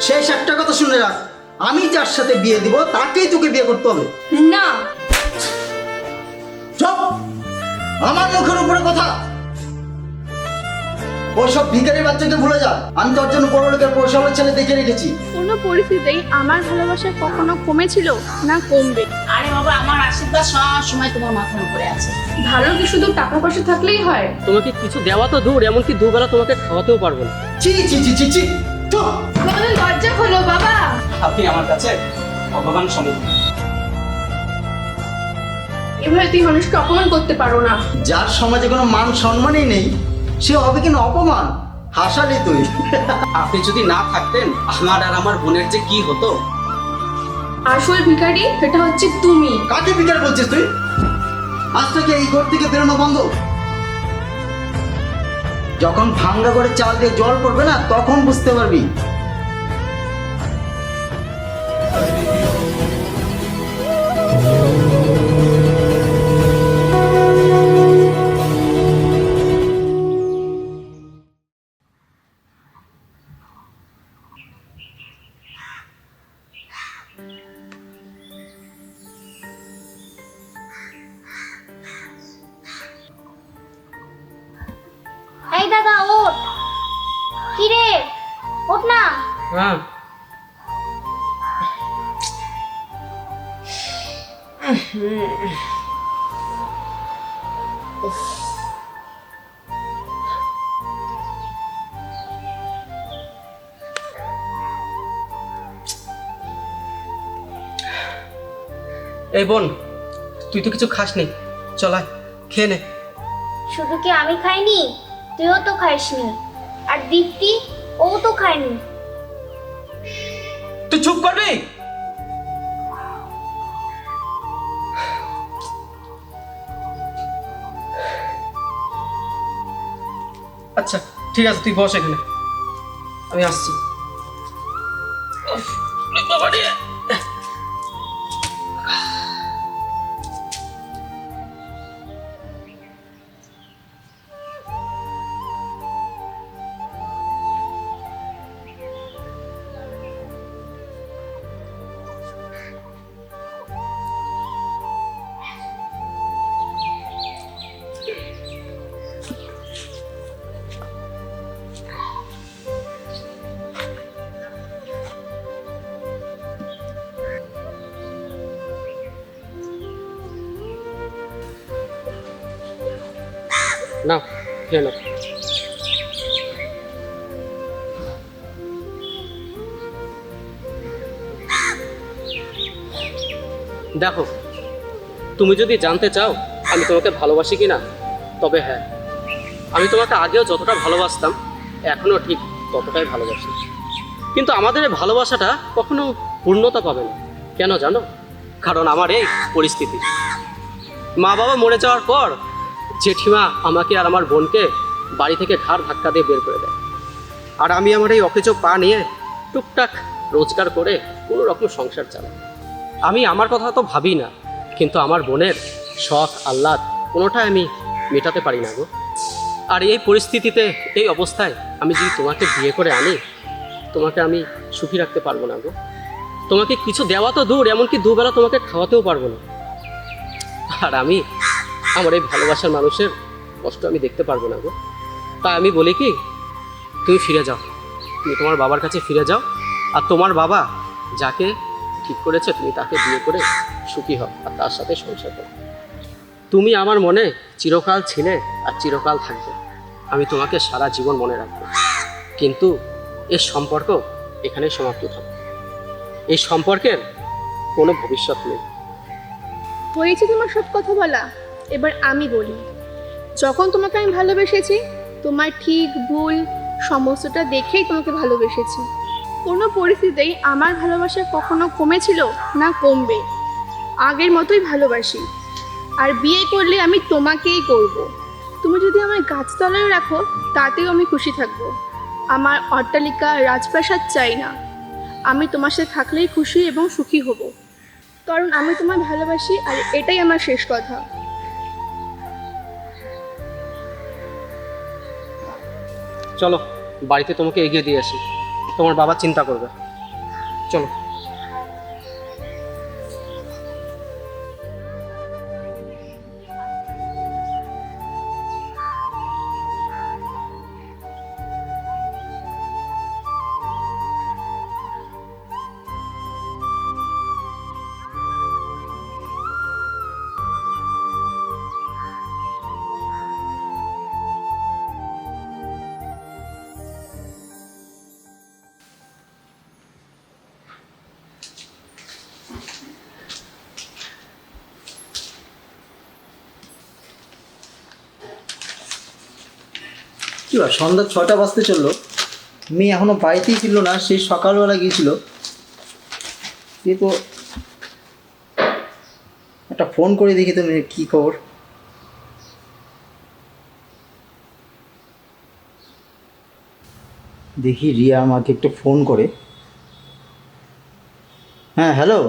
শেষ একটা কথা শুনে রাখ, আমি যার সাথে বিয়ে দিব তাকেই তোকে বিয়ে করতে হবে। না। চুপ! আমার মুখের উপরে কথা। ওইসব ভিখারি বাচ্চাকে ভুলে যা। আমি তোর জন্য বড় লোকের পয়সাওয়ালা ছেলে দেখে রেখেছি। কোনো পরিস্থিতিতেই আমার ভালোবাসা কখনো কমেছিল না কমবে। আরে বাবা, আমার আশীর্বাদ সব সময় তোমার মাথার উপরে আছে। ভালো কি শুধু টাকা পয়সা থাকলেই হয়? তোমাকে কিছু দেওয়া তো দূর, এমনকি দুবেলা তোমাকে খাওয়াতেও পারবো না। চি চি চি চি চি! চুপ! আমাদের দরজা খোলো বাবা। আপনি আমার কাছে ভগবান সমান। এভাবে তুই মানুষকে অপমান করতে পারো না। যার সমাজে কোনো মান সম্মানই নেই সে হবে কিনা অপমান। হাসালি তুই। আপনি যদি না থাকতেন আমার আর আমার বোনের যে কি হতো। আসল ভিখারি সেটা হচ্ছে তুমি। কাকে বিচার বলছিস তুই? আজ থেকে এই ঘর থেকে বেরোনো বন্ধ। যখন ভাঙ্গা করে চাল দিয়ে জল পড়বে না তখন বুঝতে পারবি। এই দাদা ওঠ, কি রে, ওঠ না। হ্যাঁ, এই বোন, তুই তো কিছু খাসনি, চল আয় খেয়ে নে। শুধু কি আমি খাইনি, তুইও তো খাইসনি, আর দীপ্তি ও তো খায়নি। তুই চুপ করবি? আচ্ছা ঠিক আছে, তুই বস এখানে, আমি আসছি। উফ, বাবা রে। না খেয়ে নাও। দেখো, তুমি যদি জানতে চাও আমি তোমাকে ভালোবাসি কিনা, তবে হ্যাঁ, আমি তোমাকে আগেও যতটা ভালোবাসতাম এখনো ঠিক ততটাই ভালোবাসি। কিন্তু আমাদের এই ভালোবাসাটা কখনো পূর্ণতা পাবে না। কেন জানো? কারণ আমার এই পরিস্থিতি। মা বাবা মরে যাওয়ার পর জেঠিমা আমাকে আর আমার বোনকে বাড়ি থেকে ঘাড় ধাক্কা দিয়ে বের করে দেয়, আর আমি আমার এই অকেজো পা নিয়ে টুকটাক রোজগার করে কোনো রকম সংসার চালাই। আমি আমার কথা তো ভাবি না, কিন্তু আমার বোনের শখ আহ্লাদ কোনোটাই আমি মেটাতে পারি না গো। আর এই পরিস্থিতিতে, এই অবস্থায় আমি যদি তোমাকে বিয়ে করে আনি, তোমাকে আমি সুখী রাখতে পারবো না গো। তোমাকে কিছু দেওয়া তো দূর, এমনকি দুবেলা তোমাকে খাওয়াতেও পারবো না। আর আমি আমার এই ভালোবাসার মানুষের কষ্ট আমি দেখতে পারবো না গো। তাই আমি বলি কি, তুমি ফিরে যাও, তুমি তোমার বাবার কাছে ফিরে যাও, আর তোমার বাবা যাকে ঠিক করেছে তুমি তাকে বিয়ে করে সুখী হও আর তার সাথে সংসার করো। তুমি আমার মনে চিরকাল ছিলে আর চিরকাল থাকবে। আমি তোমাকে সারা জীবন মনে রাখবো। কিন্তু এই সম্পর্ক এখানে সমাপ্ত থাকবে। এই সম্পর্কের কোনো ভবিষ্যৎ নেই। হয়েছে তোমার সব কথা বলা, এবার আমি বলি। যখন তোমাকে আমি ভালোবেসেছি, তোমার ঠিক ভুল সমস্তটা দেখেই তোমাকে ভালোবেসেছি। কোনো পরিস্থিতিতেই আমার ভালোবাসা কখনো কমেছিল না কমবে। আগের মতোই ভালোবাসি, আর বিয়ে করলে আমি তোমাকেই করব। তুমি যদি আমার গাছতলায় রাখো তাতেও আমি খুশি থাকবো। আমার অট্টালিকা রাজপ্রাসাদ চাই না, আমি তোমার সাথে থাকলেই খুশি এবং সুখী হব, কারণ আমি তোমায় ভালোবাসি, আর এটাই আমার শেষ কথা। চলো বাড়িতে তোমাকে এগিয়ে দিয়ে আসি, তোমার বাবা চিন্তা করবে। চলো। কি বা সন্ধ্যা 6টা বাজতে চললো, মেয়ে এখনো বাড়িতেই ছিল না। সেই সকালবেলা গিয়েছিল। এ তো একটা ফোন করে দেখি তো মেয়ের কী খবর। দেখি রিয়া আমাকে একটু ফোন করে। হ্যাঁ হ্যালো।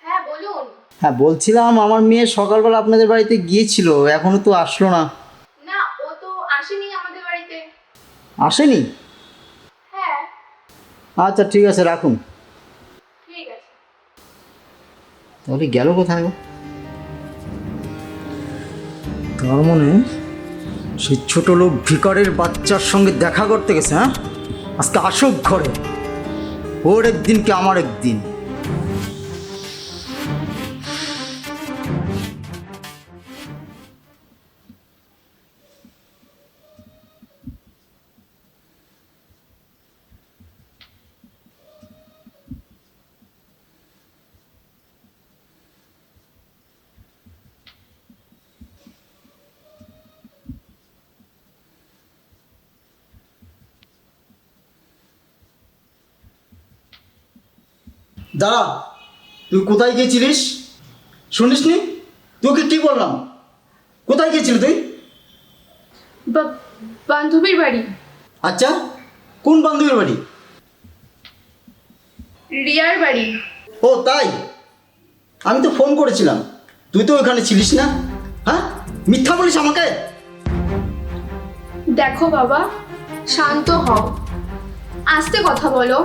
হ্যাঁ বলুন। হ্যাঁ বলছিলাম আমার মেয়ে সকালবেলা আপনাদের বাড়িতে গিয়েছিল, এখনও তো আসলো না। না, ও তো আসেনি আমাদের বাড়িতে। আসেনি? হ্যাঁ। আচ্ছা ঠিক আছে, রাখুন। ঠিক আছে। তাহলে গেল কোথায় ও? তার মনে সেই ছোট লোক ভিকারের বাচ্চার সঙ্গে দেখা করতে গেছে। হ্যাঁ, আজকে আসুক ঘরে। ওর একদিন কি আমার একদিন। দাঁড়া, তুই কোথায় গিয়েছিলিস? শুনিসনি? তোকে কি বললাম? কোথায় গিয়েছিলি তুই? বান্ধবীর বাড়ি। আচ্ছা, কোন বান্ধবীর বাড়ি? রিয়ার বাড়ি। ও তাই? আমি তো ফোন করেছিলাম, তুই তো ওখানে ছিলিস না। হ্যাঁ, মিথ্যা বলিস আমাকে। দেখো বাবা, শান্ত হও, আস্তে কথা বলো।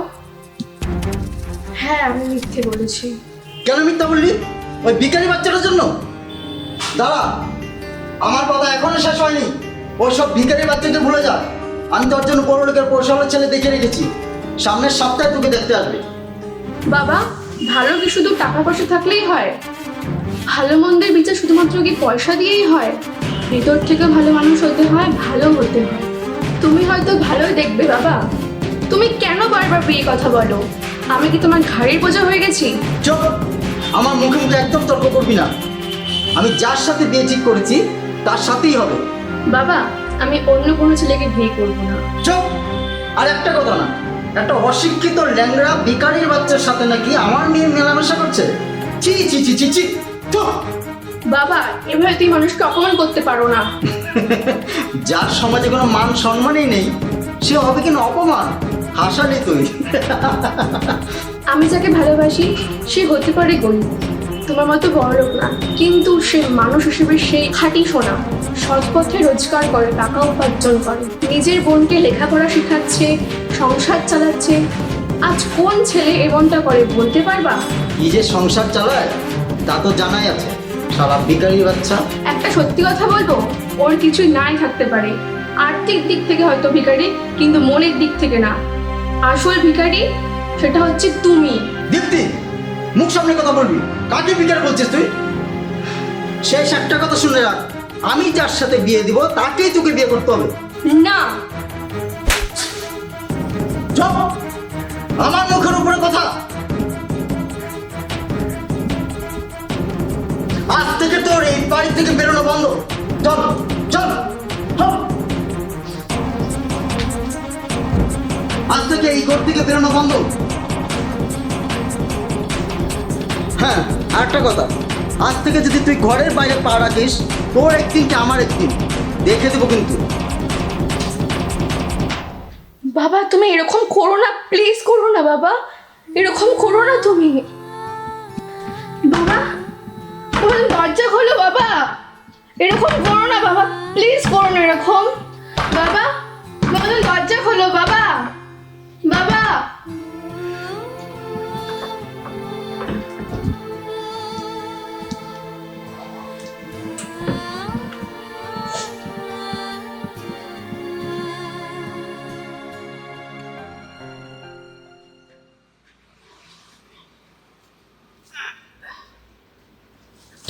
হ্যাঁ, আমি মিথ্যে বলেছি। কেন মিথ্যা বললি? ওই বিকারি বাচ্চাটার জন্য? দাঁড়া, আমার কথা এখনো শেষ হয়নি। ওই সব ভিখারি বাচ্চাকে ভুলে যা। আমি তোর জন্য বড় লোকের পৌরসভার ছেলে দেখে রেখেছি, সামনের সপ্তাহে তোকে দেখতে আসবে। বাবা, ভালো কি শুধু টাকা পয়সা থাকলেই হয়? ভালো মন্দের বিচার শুধুমাত্র কি পয়সা দিয়েই হয়? ভেতর থেকে ভালো মানুষ হতে হয়, ভালো হতে হয়। তুমি হয়তো ভালোই দেখবে বাবা। তুমি কেন বারবার বিয়ে কথা বলো? আমি কি তোমার ঘাড়ির বোঝা হয়ে গেছি? চুপ! আমার মুখে মুখে একদম তর্ক করবি না। আমি যার সাথে বিয়ে ঠিক করেছি তার সাথেই হবে। বাবা, আমি অন্য কোনো ছেলেকে বিয়ে করবো না। চুপ! আর একটা কথা না, একটা অশিক্ষিত ল্যাংড়া ভিখারির বাচ্চার সাথে নাকি আমার মেয়ে মেলামেশা করছে? চি চি চি চি চি! চুপ! বাবা, এভাবে তুই মানুষকে অপমান করতে পারো না। যার সমাজে কোনো মান সম্মানই নেই, সে হবে কিনা অপমান? হাসালি তুই। আমি যাকে ভালোবাসি সে হতে পারে গরিব, তোমার মতো বড়লোক না, কিন্তু সে মানুষ হিসেবে সেই খাঁটি সোনা। সৎ পথে রোজগার করে, টাকা উপার্জন করে, নিজের বোনকে লেখাপড়া শেখাচ্ছে, সংসার চালাচ্ছে। আজ কোন ছেলে এমনটা করে বলতে পারবা? কি যে সংসার চালায় তা তো জানাই আছে। সারা ভিখারি বাচ্চা। একটা সত্যি কথা বলবো, ওর কিছুই নাই থাকতে পারে। আর্থিক দিক থেকে হয়তো ভিখারি, কিন্তু মনের দিক থেকে না। আসল ভিখারি সেটা হচ্ছে তুমি। দীপ্তি, মুখ সামনে কথা বলবি। কাকে ভিখারি বলছিস তুই? শেষ একটা কথা শুনে রাখ, আমি যার সাথে বিয়ে দিব তাকেই তোকে বিয়ে করতে হবে। না। চুপ! আমার মুখের উপরে কথা। আজ থেকে তোর এই বাড়ি থেকে বেরোনো বন্ধ। চল চল চল। আজ থেকে এই ঘর থেকে বেরোনো বন্ধ। হ্যাঁ, আরেকটা কথা, আজ থেকে যদি তুই ঘরের বাইরে পা রাখিস, তোর একদিন কি আমার একদিন, দেখে দেবো কিন্তু। বাবা, তুমি এরকম করো না, প্লিজ করো না বাবা, এরকম করো না তুমি। বাবা, তোমার দরজা খোলো বাবা, এরকম করো না বাবা, প্লিজ করো না এরকম। বাবা, তোমার দরজা খোলো বাবা। বাবা,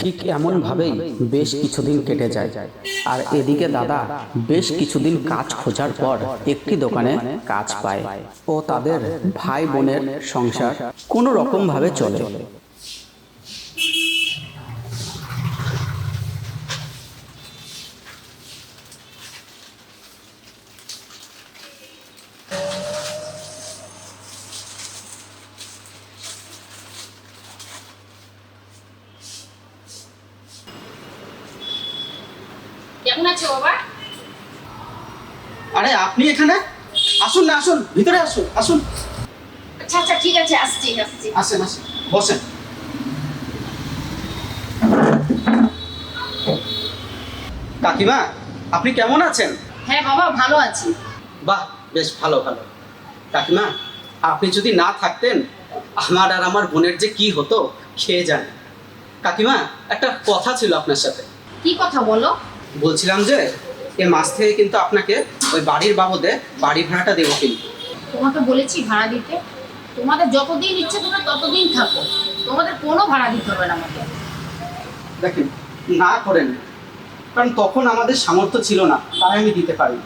ঠিক এমনভাবেই বেশ কিছুদিন কেটে যায়, আর এদিকে দাদা বেশ কিছুদিন কাজ খোঁজার পর একটি দোকানে কাজ পায় ও তাদের ভাই বোনের সংসার কোনো রকমভাবে চলে। কেমন আছো বাবা? আরে আপনি এখানে? আসুন না, আসুন ভিতরে, আসুন আসুন। আচ্ছা আচ্ছা ঠিক আছে, আসছি আসছি। আসেন আসেন, বসেন। কাকিমা, আপনি কেমন আছেন? হ্যাঁ বাবা, ভালো আছি। বাহ, বেশ ভালো ভালো। কাকিমা, আপনি যদি না থাকতেন আমার আর আমার বোনের যে কি হতো খেয়ে জানে। কাকিমা, একটা কথা ছিল আপনার সাথে। কি কথা বলো? বলছিলাম যে এ মাস থেকে কিন্তু আপনাকে ওই বাড়ির বাবদে বাড়ি ভাড়াটা দেবো কিন্তু। তোমাকে বলেছি ভাড়া দিতে। তোমাদের যতদিন ইচ্ছে তোমরা ততদিন থাকো, তোমাদের কোনো ভাড়া দিতে হবে না আমাকে। দেখেন, না করেন, কারণ তখন আমাদের সামর্থ্য ছিল না, তাই আমি দিতে পারি।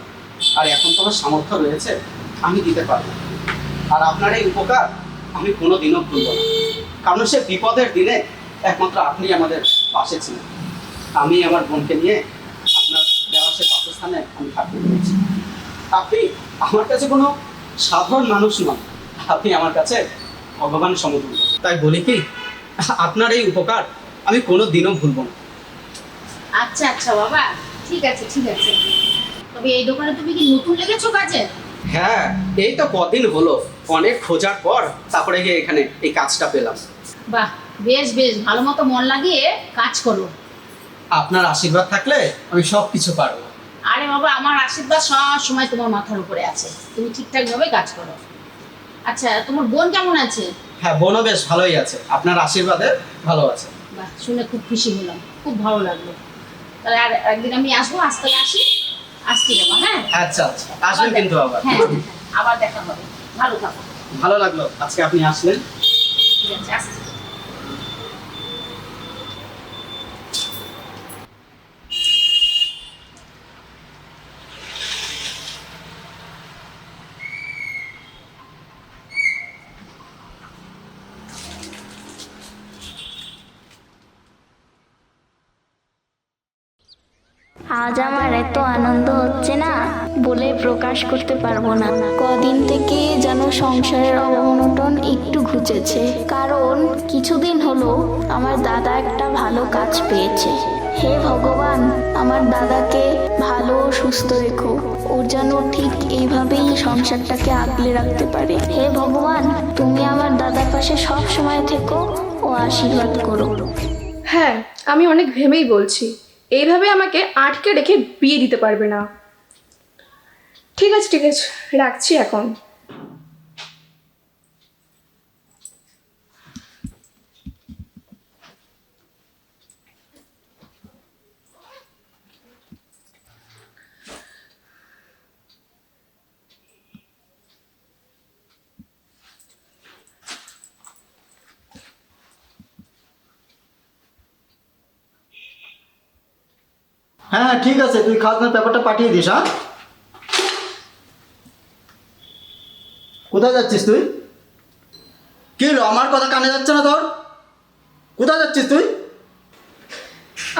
আর এখন তোমার সামর্থ্য রয়েছে, আমি দিতে পারবো। আর আপনার এই উপকার আমি কোনোদিনও ভুলব না, কারণ সে বিপদের দিনে একমাত্র আপনি আমাদের পাশে ছিলেন। আমি আমার বোনকে নিয়ে আপনার দেওয়া সে বাসস্থানে আমি থাকতে পেরেছি। আপনি আমার কাছে কোনো সাধারণ মানুষ নন, আপনি আমার কাছে ভগবান সমতুল্য। তাই বলি কি, আপনার এই উপকার আমি কোনো দিনও ভুলব না। আচ্ছা আচ্ছা বাবা, ঠিক আছে ঠিক আছে। তবে এই দোকানে তুমি কি নতুন লেগেছো কাজে? হ্যাঁ, এই তো কদিন হলো, অনেক খোঁজার পর তারপরে গিয়ে এখানে এই কাজটা পেলাম। বাহ, বেশ বেশ, ভালো মতো মন লাগিয়ে কাজ করো। আপনার আশীর্বাদ থাকলে আমি সব কিছু পারবো। আরে বাবা, আমার আশীর্বাদ সব সময় তোমার মাথার উপরে আছে, তুমি ঠিকঠাক ভাবে কাজ করো। আচ্ছা, তোমার বোন কেমন আছে? হ্যাঁ, বোনও বেশ ভালোই আছে, আপনার আশীর্বাদে ভালো আছে। বাহ, শুনে খুব খুশি হলাম, খুব ভালো লাগলো। তাহলে আর একদিন আমি আসবো, আসতে আসছি বাবা। হ্যাঁ আচ্ছা আচ্ছা, আসবেন কিন্তু আবার। হ্যাঁ আবার দেখা হবে। ভালো থাকো। ভালো লাগলো আজকে আপনি আসলেন। ঠিক আছে, আসছি। আজ আমার এত আনন্দ হচ্ছে না, বলে প্রকাশ করতে পারবো না। কদিন থেকে যেন সংসারের অবনটন একটু ঘুচেছে, কারণ কিছুদিন হলো আমার দাদা একটা ভালো কাজ পেয়েছে। হে ভগবান, আমার দাদাকে ভালো ও সুস্থ রেখো, ওর যেন ঠিক এইভাবেই সংসারটাকে আগলে রাখতে পারে। হে ভগবান, তুমি আমার দাদার পাশে সব সময় থেকো ও আশীর্বাদ করো। হ্যাঁ, আমি অনেক ভেবেই বলছি, এইভাবে আমাকে আটকে রেখে বিয়ে দিতে পারবে না। ঠিক আছে ঠিক আছে, রাখছি এখন। হ্যাঁ ঠিক আছে, তুই খাজনার পেপারটা পাঠিয়ে দিস। হ্যাঁ, কোথায় যাচ্ছিস তুই? কি হলো, আমার কথা কানে যাচ্ছে না তোর? কোথায় যাচ্ছিস তুই?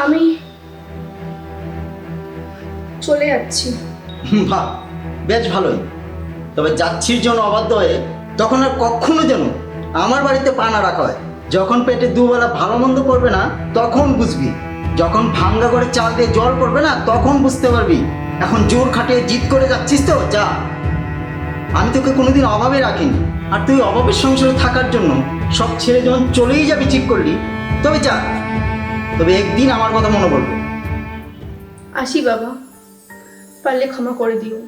আমি চলে যাচ্ছি। বাহ, বেশ ভালোই। তবে যাচ্ছির জন্য অবাধ্য হয়ে তখন আর কখনো যেন আমার বাড়িতে পা না রাখা হয়। যখন পেটে দুবেলা ভালো মন্দ পড়বে না তখন বুঝবি, যখন ভাঙ্গা করে চাল দিয়ে জল পড়বে না তখন বুঝতে পারবি। এখন জোর খাটিয়ে জিদ করে যাচ্ছিস তো যা। আমি তোকে কোনোদিন অভাবে রাখিনি, আর তুই অভাবের সংসারে থাকার জন্য সব ছেড়ে যখন চলেই যাবি ঠিক করলি, তবে যা। তবে একদিন আমার কথা মনে পড়বে। আসি বাবা, পারলে ক্ষমা করে দিও।